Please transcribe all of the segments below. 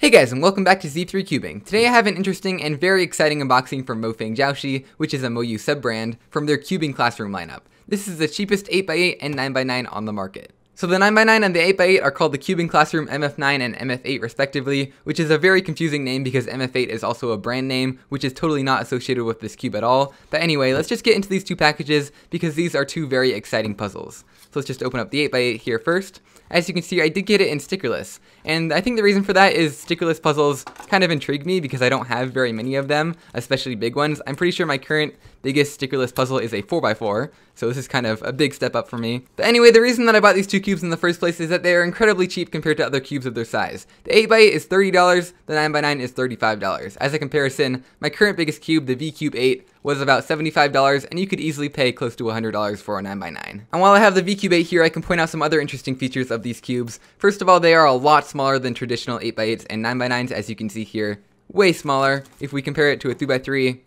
Hey guys, and welcome back to Z3 Cubing. Today I have an interesting and very exciting unboxing from MoFang JiaoShi, which is a MoU sub-brand, from their cubing classroom lineup. This is the cheapest 8x8 and 9x9 on the market. So the 9x9 and the 8x8 are called the Cubing Classroom MF9 and MF8 respectively, which is a very confusing name because MF8 is also a brand name, which is totally not associated with this cube at all. But anyway, let's just get into these two packages because these are two very exciting puzzles. So let's just open up the 8x8 here first. As you can see, I did get it in stickerless, and I think the reason for that is stickerless puzzles kind of intrigue me because I don't have very many of them, especially big ones. I'm pretty sure my current biggest stickerless puzzle is a 4x4, so this is kind of a big step up for me. But anyway, the reason that I bought these two cubes in the first place is that they are incredibly cheap compared to other cubes of their size. The 8x8 is $30, the 9x9 is $35. As a comparison, my current biggest cube, the VCube 8, was about $75, and you could easily pay close to $100 for a 9x9. And while I have the VCube 8 here, I can point out some other interesting features of these cubes. First of all, they are a lot smaller than traditional 8x8s and 9x9s, as you can see here. Way smaller. If we compare it to a 3x3,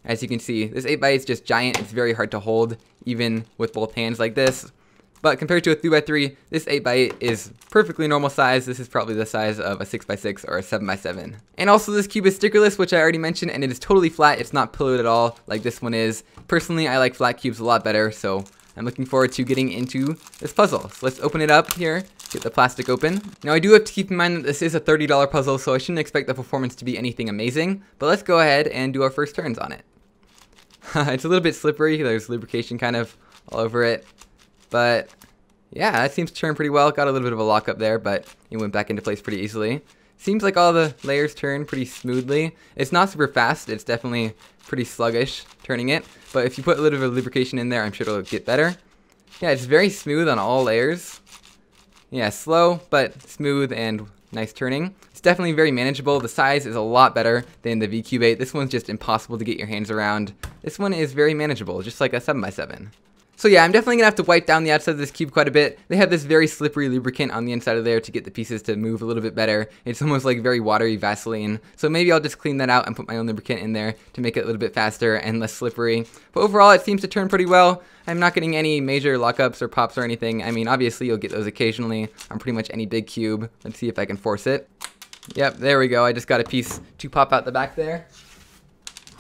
as you can see, this 8x8 is just giant. It's very hard to hold, even with both hands like this. But compared to a 3x3, this 8x8 is perfectly normal size. This is probably the size of a 6x6 or a 7x7. And also this cube is stickerless, which I already mentioned, and it is totally flat. It's not pillowed at all like this one is. Personally, I like flat cubes a lot better, so I'm looking forward to getting into this puzzle. So let's open it up here, get the plastic open. Now I do have to keep in mind that this is a $30 puzzle, so I shouldn't expect the performance to be anything amazing, but let's go ahead and do our first turns on it. It's a little bit slippery. There's lubrication kind of all over it. But yeah, that seems to turn pretty well. Got a little bit of a lock up there, but it went back into place pretty easily. Seems like all the layers turn pretty smoothly. It's not super fast. It's definitely pretty sluggish turning it. But if you put a little bit of lubrication in there, I'm sure it'll get better. Yeah, it's very smooth on all layers. Yeah, slow, but smooth and nice turning. It's definitely very manageable. The size is a lot better than the VCube 8. This one's just impossible to get your hands around. This one is very manageable, just like a 7x7. So yeah, I'm definitely gonna have to wipe down the outside of this cube quite a bit. They have this very slippery lubricant on the inside of there to get the pieces to move a little bit better. It's almost like very watery Vaseline. So maybe I'll just clean that out and put my own lubricant in there to make it a little bit faster and less slippery. But overall, it seems to turn pretty well. I'm not getting any major lockups or pops or anything. I mean, obviously you'll get those occasionally on pretty much any big cube. Let's see if I can force it. Yep, there we go. I just got a piece to pop out the back there.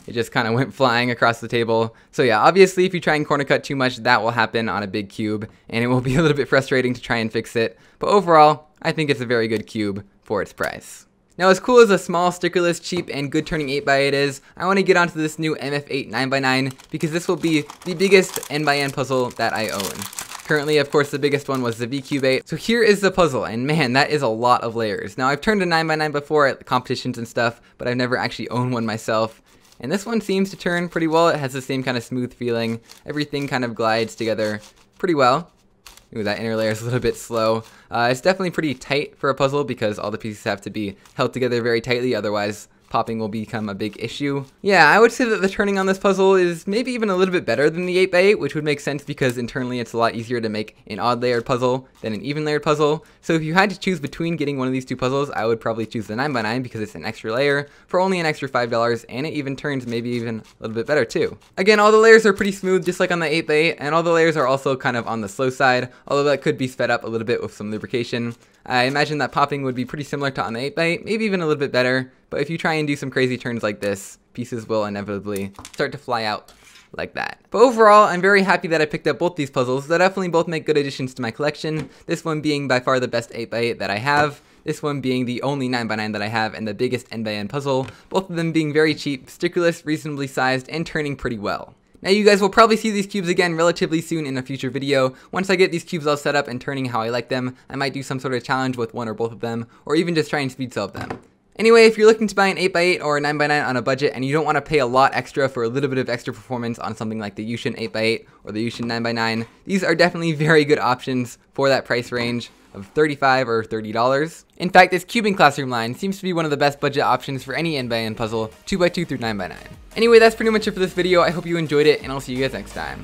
It just kind of went flying across the table. So yeah, obviously if you try and corner cut too much, that will happen on a big cube, and it will be a little bit frustrating to try and fix it. But overall, I think it's a very good cube for its price. Now, as cool as a small, stickerless, cheap, and good turning 8x8 is, I want to get onto this new MF8 9x9 because this will be the biggest N/N puzzle that I own. Currently, of course, the biggest one was the VCube 8. So here is the puzzle, and man, that is a lot of layers. Now, I've turned a 9x9 before at competitions and stuff, but I've never actually owned one myself. And this one seems to turn pretty well. It has the same kind of smooth feeling. Everything kind of glides together pretty well. Ooh, that inner layer is a little bit slow. It's definitely pretty tight for a puzzle because all the pieces have to be held together very tightly, otherwise popping will become a big issue. Yeah, I would say that the turning on this puzzle is maybe even a little bit better than the 8x8, which would make sense because internally it's a lot easier to make an odd layered puzzle than an even layered puzzle. So if you had to choose between getting one of these two puzzles, I would probably choose the 9x9 because it's an extra layer for only an extra $5, and it even turns maybe even a little bit better too. Again, all the layers are pretty smooth, just like on the 8x8, and all the layers are also kind of on the slow side, although that could be sped up a little bit with some lubrication. I imagine that popping would be pretty similar to on the 8x8, maybe even a little bit better, but if you try and do some crazy turns like this, pieces will inevitably start to fly out like that. But overall, I'm very happy that I picked up both these puzzles. They definitely both make good additions to my collection, this one being by far the best 8x8 that I have, this one being the only 9x9 that I have and the biggest N/N puzzle, both of them being very cheap, stickerless, reasonably sized, and turning pretty well. Now you guys will probably see these cubes again relatively soon in a future video. Once I get these cubes all set up and turning how I like them, I might do some sort of challenge with one or both of them, or even just try and speed sell them. Anyway, if you're looking to buy an 8x8 or a 9x9 on a budget and you don't want to pay a lot extra for a little bit of extra performance on something like the Yushin 8x8 or the Yushin 9x9, these are definitely very good options for that price range of $35 or $30. In fact, this cubing classroom line seems to be one of the best budget options for any N/N puzzle, 2x2 through 9x9. Anyway, that's pretty much it for this video. I hope you enjoyed it, and I'll see you guys next time.